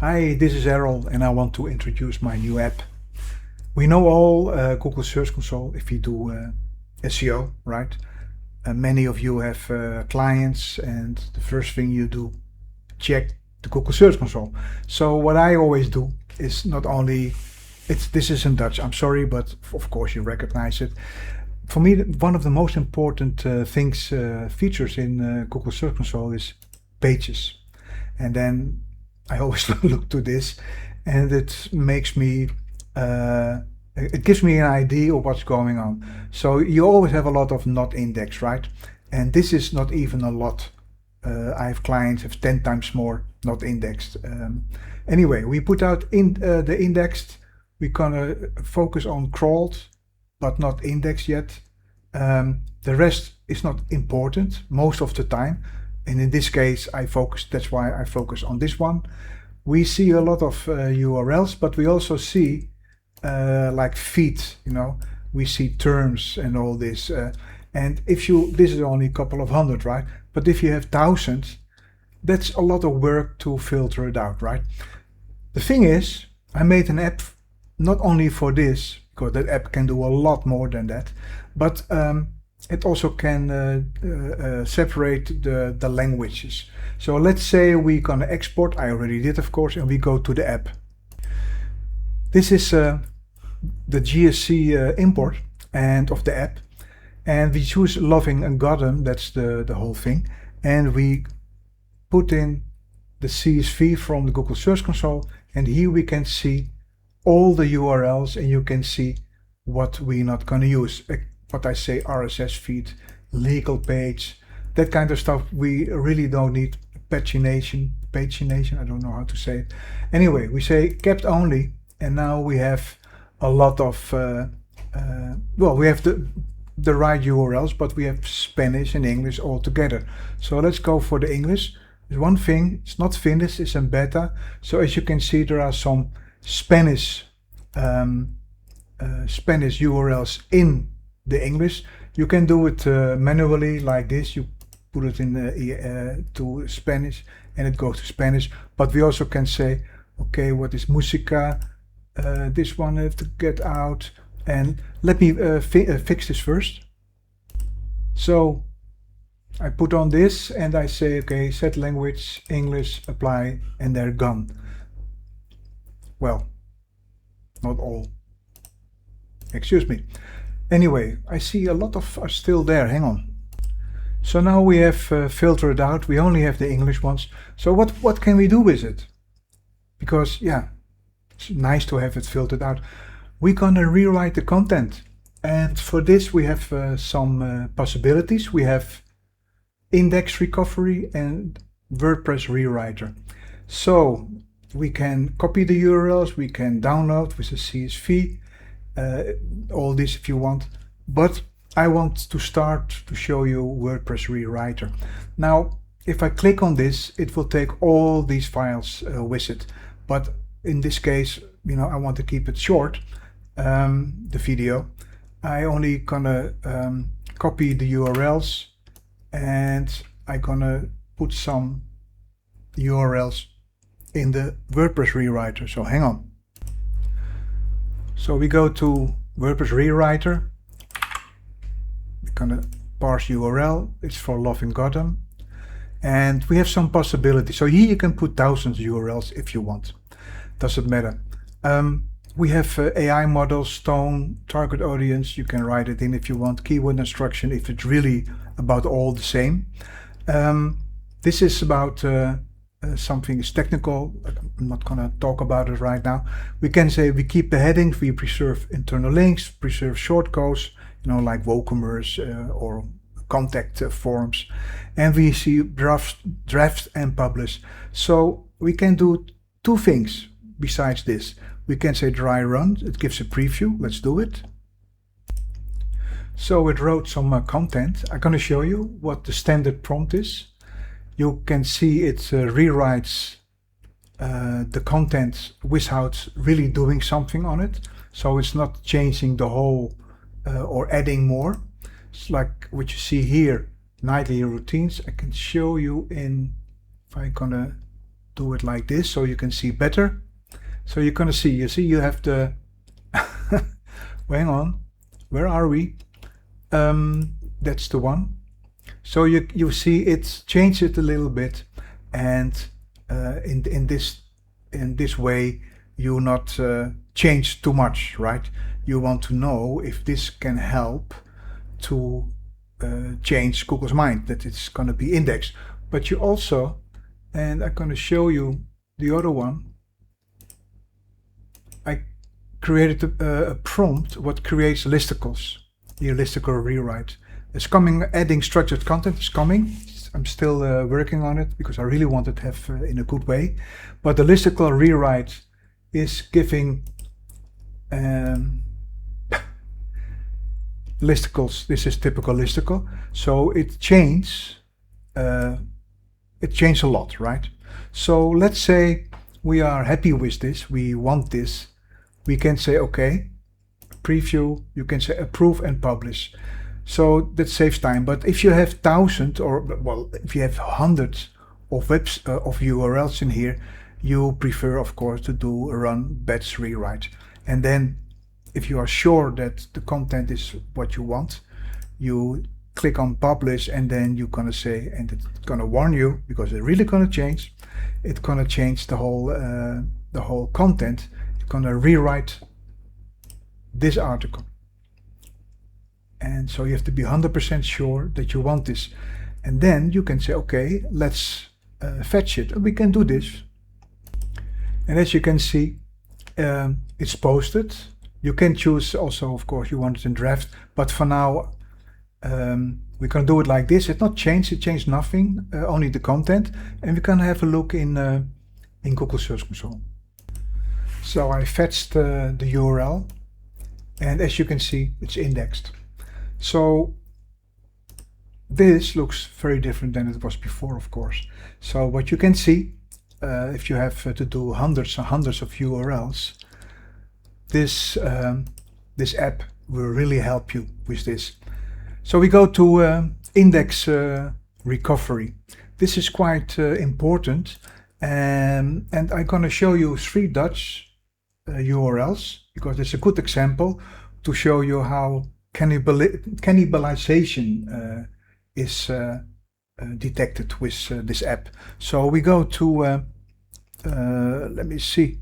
Hi, this is Errol and I want to introduce my new app. We know all Google Search Console if you do SEO, right? Many of you have clients and the first thing you do, check the Google Search Console. So what I always do is not only, this is in Dutch, I'm sorry, but of course you recognize it. For me, one of the most important features in Google Search Console is pages. And then I always look to this, and it makes me, it gives me an idea of what's going on. So you always have a lot of not indexed, right? And this is not even a lot. I have clients have 10 times more not indexed. Anyway, we put out the indexed. We're gonna focus on crawled, but not indexed yet. The rest is not important most of the time. And in this case, that's why I focus on this one. We see a lot of URLs, but we also see like feed, we see terms and all this. And this is only a couple of hundred, right? But if you have thousands, that's a lot of work to filter it out, right? The thing is, I made an app not only for this, because that app can do a lot more than that, but it also can separate the languages. So let's say we're gonna export, I already did of course, and we go to the app. This is the GSC import and of the app, and we choose Loving and Gotham, that's the whole thing, and we put in the CSV from the Google Search Console, and here we can see all the URLs, and you can see what we're not gonna use. What I say, RSS feed, legal page, that kind of stuff. We really don't need pagination, I don't know how to say it. Anyway, we say kept only, and now we have a lot of, we have the right URLs, but we have Spanish and English all together. So let's go for the English. There's one thing, it's not finished, it's in beta. So as you can see, there are some Spanish URLs in the English. You can do it manually like this. You put it in to Spanish and it goes to Spanish. But we also can say, okay, what is música? This one I have to get out. And let me fix this first. So I put on this and I say, okay, set language, English, apply, and they're gone. Well, not all. Excuse me. Anyway, I see a lot of are still there. Hang on. So now we have filtered out. We only have the English ones. So what can we do with it? Because yeah, it's nice to have it filtered out. We're gonna rewrite the content, and for this we have some possibilities. We have index recovery and WordPress rewriter. So we can copy the URLs. We can download with a CSV. All this if you want, but I want to start to show you WordPress rewriter. Now if I click on this, it will take all these files with it, but in this case, I want to keep it short, the video. I only gonna copy the URLs, and I gonna put some URLs in the WordPress rewriter. So hang on. So we go to WordPress rewriter. We're gonna parse URL. It's for Loving Gotham, and we have some possibilities. So here you can put thousands of URLs if you want. Doesn't matter. We have AI models, tone, target audience. You can write it in if you want. Keyword instruction if it's really about all the same. This is about something is technical. I'm not gonna talk about it right now. We can say we keep the headings, we preserve internal links, preserve shortcodes, like WooCommerce or contact forms, and we see draft and publish. So we can do two things besides this. We can say dry run, it gives a preview. Let's do it. So it wrote some content. I'm gonna show you what the standard prompt is. You can see it rewrites the content without really doing something on it. So it's not changing the whole or adding more. It's like what you see here, nightly routines. I can show you if I'm gonna do it like this so you can see better. So you're gonna see, you have the, hang on, where are we? That's the one. So you see it's changed it a little bit, and in this way you not change too much, right? You want to know if this can help to change Google's mind that it's going to be indexed. But you also, and I'm going to show you the other one. I created a prompt what creates listicles, the listicle rewrite. It's coming, adding structured content is coming. I'm still working on it because I really want it to have in a good way. But the listicle rewrite is giving listicles. This is typical listicle. So it changed a lot, right? So let's say we are happy with this, we want this. We can say, okay, preview, you can say approve and publish. So that saves time. But if you have thousands, or well, if you have hundreds of URLs in here, you prefer, of course, to do a run batch rewrite. And then if you are sure that the content is what you want, you click on publish, and then you're gonna say, and it's gonna warn you because it's really gonna change. It's gonna change the whole content. It's gonna rewrite this article. And so you have to be 100% sure that you want this. And then you can say, okay, let's fetch it. And we can do this. And as you can see, it's posted. You can choose also, of course, you want it in draft. But for now, we can do it like this. It's not changed. It changed nothing, only the content. And we can have a look in Google Search Console. So I fetched the URL. And as you can see, it's indexed. So this looks very different than it was before, of course. So what you can see, if you have to do hundreds and hundreds of URLs, this app will really help you with this. So we go to index recovery. This is quite important, and I'm going to show you 3 Dutch URLs because it's a good example to show you how cannibalization is detected with this app. So we go to, let me see.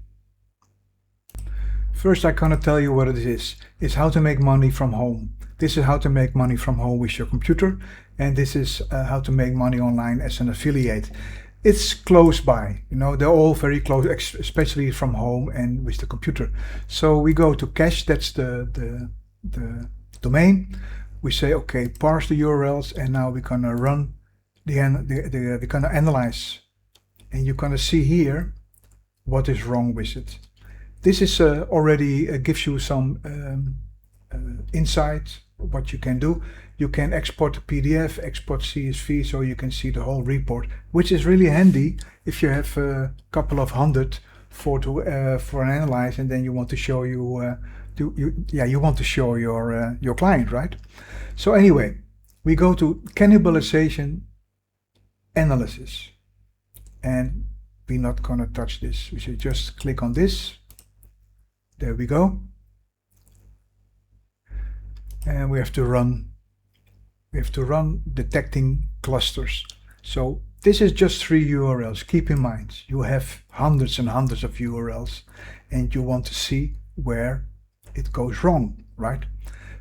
First, I'm gonna tell you what it is. It's how to make money from home. This is how to make money from home with your computer, and this is how to make money online as an affiliate. It's close by, you know, they're all very close, especially from home and with the computer. So we go to cache, that's the domain. We say, okay, parse the URLs, and now we're gonna run we're gonna analyze, and you're gonna see here what is wrong with it. This is already gives you some insight what you can do. You can export a PDF, export CSV, so you can see the whole report, which is really handy if you have a couple of hundred for an analyze, and then you want to show you want to show your client, right? So anyway, we go to cannibalization analysis, and we're not gonna touch this. We should just click on this. There we go. And we have to run detecting clusters. So this is just 3 URLs. Keep in mind, you have hundreds and hundreds of URLs, and you want to see where it goes wrong, right?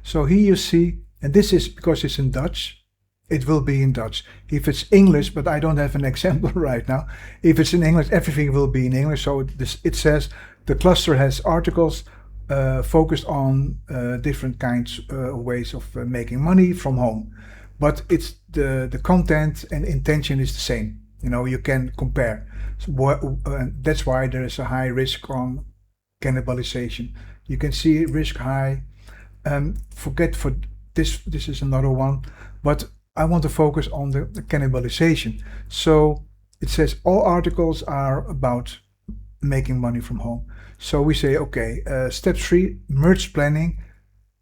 So here you see, and this is because it's in Dutch, it will be in Dutch. If it's English, but I don't have an example right now. If it's in English, everything will be in English. So it says the cluster has articles focused on different kinds of ways of making money from home. But it's the content and intention is the same. You know, you can compare. So that's why there is a high risk on cannibalization. You can see risk high. Forget for this is another one, but I want to focus on the cannibalization. So it says all articles are about making money from home. So we say, okay, step 3, merge planning,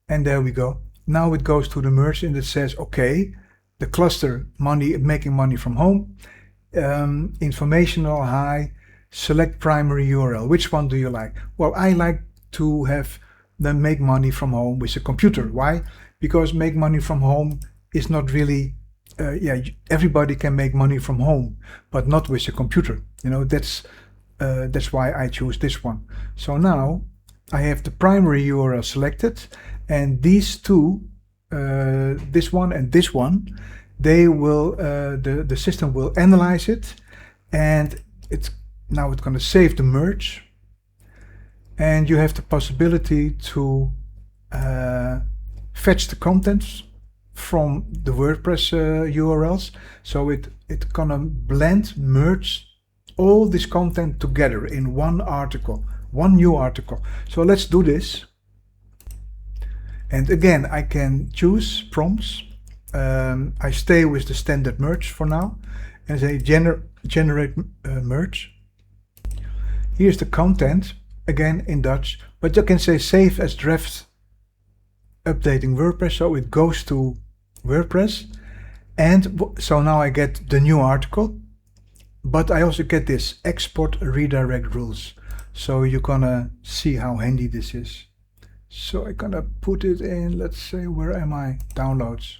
and there we go. Now it goes to the merge, and it says, okay, the cluster making money from home, informational high, select primary URL. Which one do you like? Well, I like to have them make money from home with a computer. Why? Because make money from home is not really, everybody can make money from home, but not with a computer. You know, that's why I choose this one. So now I have the primary URL selected, and these two, this one and this one, they will, the system will analyze it, and it's going to save the merge, and you have the possibility to fetch the contents from the WordPress URLs. So it gonna merge all this content together in one article, one new article. So let's do this. And again, I can choose prompts. I stay with the standard merge for now and say generate merge. Here's the content, again in Dutch, but you can say save as draft updating WordPress, so it goes to WordPress. And so now I get the new article, but I also get this export redirect rules. So you're gonna see how handy this is. So I'm gonna put it in, let's say, where am I? Downloads.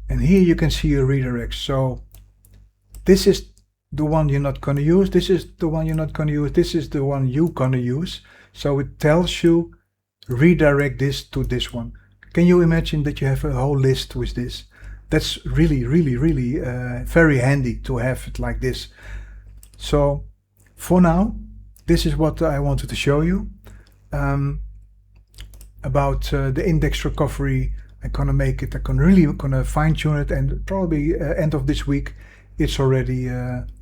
And here you can see a redirect. So this is the one you're not going to use. This is the one you're not going to use. This is the one you're going to use. So it tells you redirect this to this one. Can you imagine that you have a whole list with this? That's really, really, really very handy to have it like this. So for now, this is what I wanted to show you about the index recovery. I'm gonna make it, I'm really gonna fine tune it, and probably end of this week it's already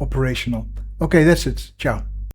operational. Okay, that's it. Ciao.